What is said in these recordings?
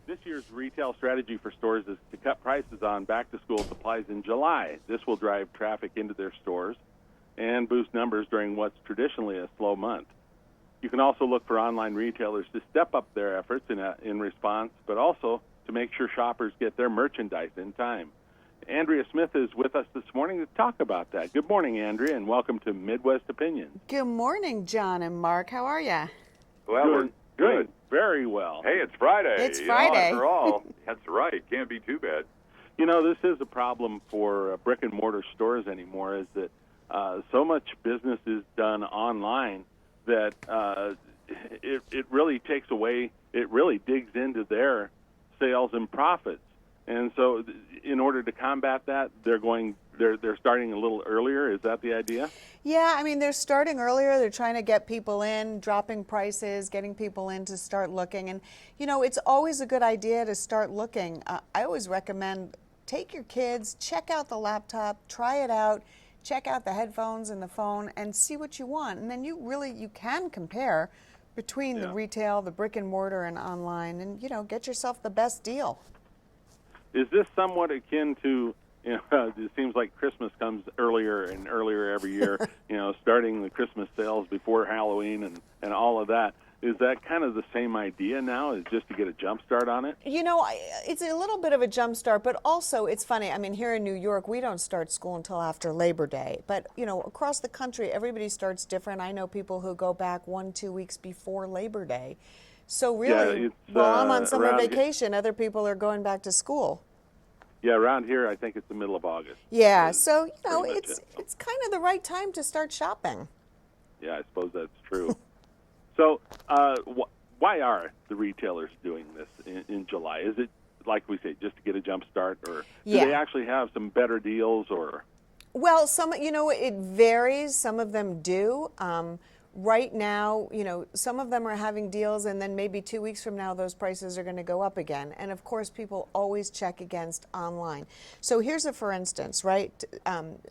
This year's retail strategy for stores is to cut prices on back-to-school supplies in July. This will drive traffic into their stores and boost numbers during what's traditionally a slow month. You can also look for online retailers to step up their efforts in response, but also to make sure shoppers get their merchandise in time. Andrea Smith is with us this morning to talk about that. Good morning, Andrea, and welcome to Midwest Opinions. Good morning, John and Mark. How are you? Well, we're good. Very well. Hey, it's Friday. It's Friday. After all, that's right. Can't be too bad. You know, this is a problem for brick and mortar stores anymore, is that so much business is done online that it really takes away, it really digs into their sales and profits. And so in order to combat that, they're starting a little earlier. Is that the idea? Yeah, I mean, they're starting earlier. They're trying to get people in, dropping prices, getting people in to start looking. And, you know, it's always a good idea to start looking. I always recommend take your kids, check out the laptop, try it out, check out the headphones and the phone, and see what you want. And then you can compare between the retail, the brick and mortar, and online, and, you know, get yourself the best deal. Is this somewhat akin to, you know, it seems like Christmas comes earlier and earlier every year, you know, starting the Christmas sales before Halloween and all of that. Is that kind of the same idea now, is just to get a jump start on it? You know, it's a little bit of a jump start, but also it's funny. I mean, here in New York, we don't start school until after Labor Day. But, you know, across the country, everybody starts different. I know people who go back 1-2 weeks before Labor Day. So really, while I'm on summer vacation, other people are going back to school. Yeah, around here, I think it's the middle of August. Yeah, so, you know, it's kind of the right time to start shopping. Yeah, I suppose that's true. So why are the retailers doing this in July? Is it, like we say, just to get a jump start, or do they actually have some better deals? Or well, you know, it varies. Some of them do. Right now, you know, some of them are having deals, and then maybe 2 weeks from now, those prices are going to go up again. And of course, people always check against online. So here's a for instance, right?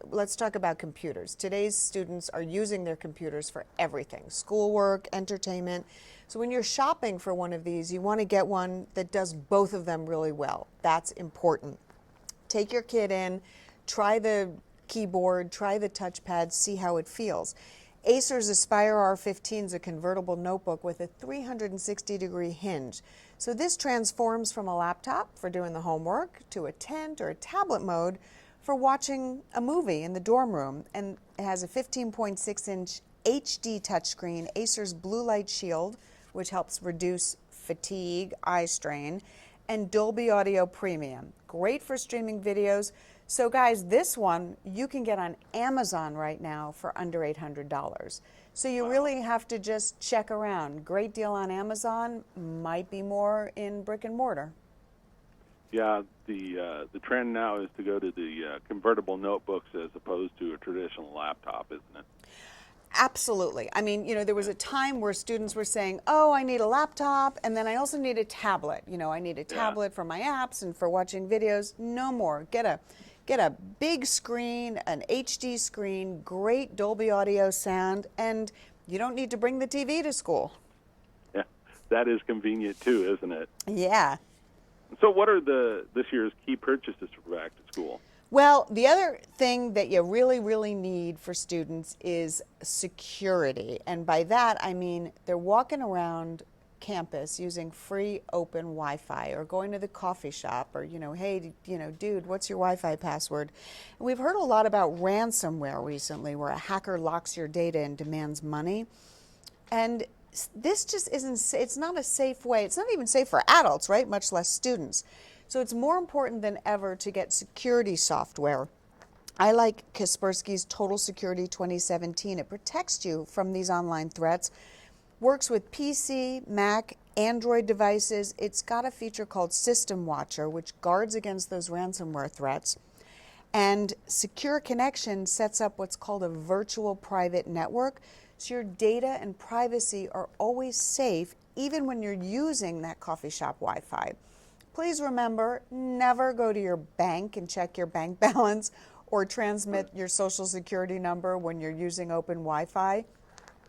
Let's talk about computers. Today's students are using their computers for everything, schoolwork, entertainment. So when you're shopping for one of these, you want to get one that does both of them really well. That's important. Take your kid in, try the keyboard, try the touchpad, see how it feels. Acer's Aspire R15 is a convertible notebook with a 360-degree hinge. So this transforms from a laptop for doing the homework to a tent or a tablet mode for watching a movie in the dorm room. And it has a 15.6-inch HD touchscreen, Acer's Blue Light Shield, which helps reduce fatigue, eye strain, and Dolby Audio Premium. Great for streaming videos. So guys, this one you can get on Amazon right now for under $800. So you really have to just check around. Great deal on Amazon, might be more in brick and mortar. Yeah, the trend now is to go to the convertible notebooks as opposed to a traditional laptop, isn't it? Absolutely. I mean, you know, there was a time where students were saying, oh, I need a laptop, and then I also need a tablet. You know, I need a tablet for my apps and for watching videos. No more. Get a big screen, an HD screen, great Dolby Audio sound, and you don't need to bring the TV to school. Yeah, that is convenient too, isn't it? Yeah. So what are this year's key purchases for back to school? Well, the other thing that you really, really need for students is security. And by that, I mean they're walking around campus using free open Wi-Fi, or going to the coffee shop, or, you know, hey, you know, dude, what's your Wi-Fi password? And we've heard a lot about ransomware recently, where a hacker locks your data and demands money. And this just isn't, it's not a safe way. It's not even safe for adults, right? Much less students. So it's more important than ever to get security software. I like Kaspersky's Total Security 2017. It protects you from these online threats. Works with PC, Mac, Android devices. It's got a feature called System Watcher, which guards against those ransomware threats. And Secure Connection sets up what's called a virtual private network. So your data and privacy are always safe, even when you're using that coffee shop Wi-Fi. Please remember, never go to your bank and check your bank balance or transmit your social security number when you're using open Wi-Fi,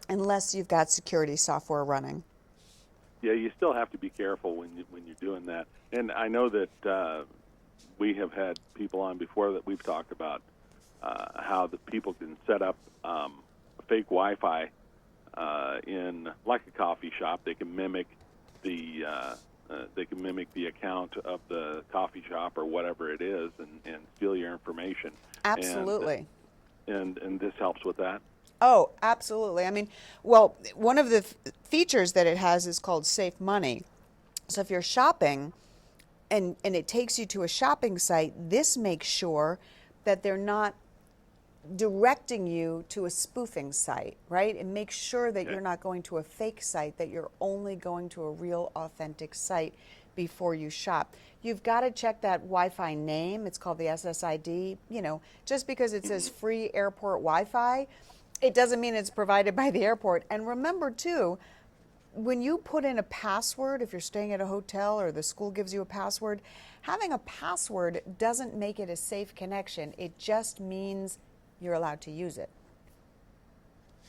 unless you've got security software running. you still have to be careful when you're doing that. And I know that we have had people on before that we've talked about how the people can set up fake Wi-Fi in like a coffee shop. They can mimic the account of the coffee shop or whatever it is, and steal your information. Absolutely. And this helps with that. Oh, absolutely. I mean, well, one of the features that it has is called Safe Money. So if you're shopping and it takes you to a shopping site, this makes sure that they're not directing you to a spoofing site, right? It makes sure that you're not going to a fake site, that you're only going to a real authentic site before you shop. You've got to check that Wi-Fi name. It's called the SSID. You know, just because it says free airport Wi-Fi, it doesn't mean it's provided by the airport. And remember too, when you put in a password, if you're staying at a hotel or the school gives you a password, having a password doesn't make it a safe connection. It just means you're allowed to use it.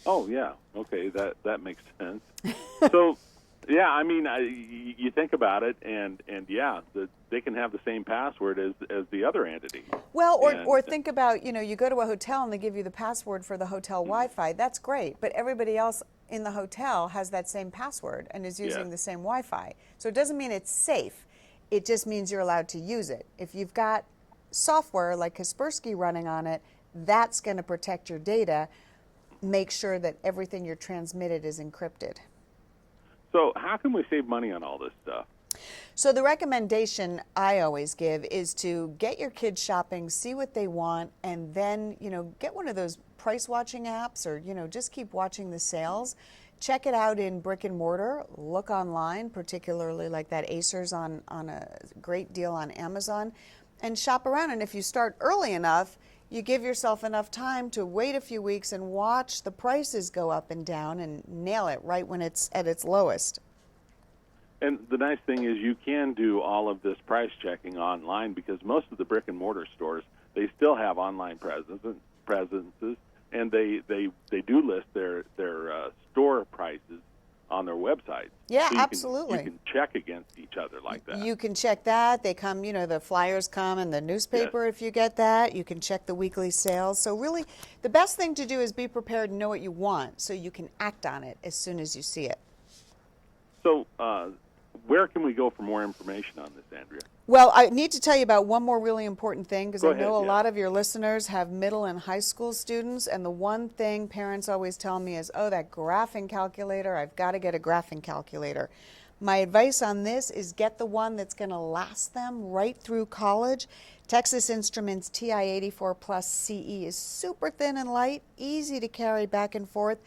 Oh, yeah. Okay, that makes sense. So, yeah, I mean, you think about it, and yeah, they can have the same password as the other entity. Well, or think about, you go to a hotel and they give you the password for the hotel Wi-Fi. That's great, but everybody else in the hotel has that same password and is using the same Wi-Fi. So it doesn't mean it's safe. It just means you're allowed to use it. If you've got software like Kaspersky running on it, that's going to protect your data. Make sure that everything you're transmitted is encrypted. So how can we save money on all this stuff? So the recommendation I always give is to get your kids shopping, see what they want, and then, get one of those price watching apps, or, just keep watching the sales. Check it out in brick and mortar. Look online, particularly like that Acer's on a great deal on Amazon, and shop around. And if you start early enough, you give yourself enough time to wait a few weeks and watch the prices go up and down and nail it right when it's at its lowest. And the nice thing is you can do all of this price checking online, because most of the brick and mortar stores, they still have online presences, and they do list their store prices on their website. Yeah, so absolutely. You can check against each other like that. You can check that. They come, the flyers come in the newspaper if you get that. You can check the weekly sales. So really, the best thing to do is be prepared and know what you want so you can act on it as soon as you see it. So where can we go for more information on this, Andrea? Well, I need to tell you about one more really important thing, because I know a ahead, lot of your listeners have middle and high school students, and the one thing parents always tell me is, oh, that graphing calculator, I've got to get a graphing calculator. My advice on this is get the one that's going to last them right through college. Texas Instruments TI-84 Plus CE is super thin and light, easy to carry back and forth.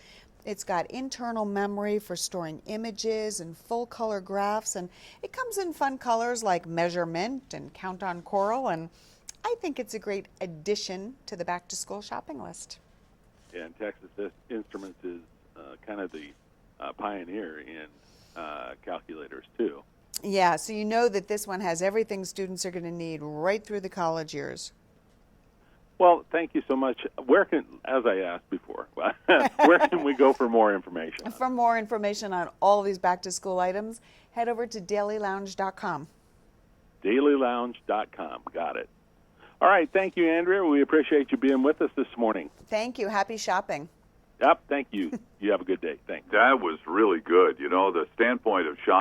It's got internal memory for storing images and full color graphs, and it comes in fun colors like Measurement and Count on Coral, and I think it's a great addition to the back to school shopping list. Yeah, and Texas Instruments is kind of the pioneer in calculators too. Yeah, so you know that this one has everything students are going to need right through the college years. Well, thank you so much. As I asked before, where can we go for more information? For more information on all these back-to-school items, head over to dailylounge.com. Dailylounge.com. Got it. All right. Thank you, Andrea. We appreciate you being with us this morning. Thank you. Happy shopping. Yep. Thank you. You have a good day. Thanks. That was really good. The standpoint of shopping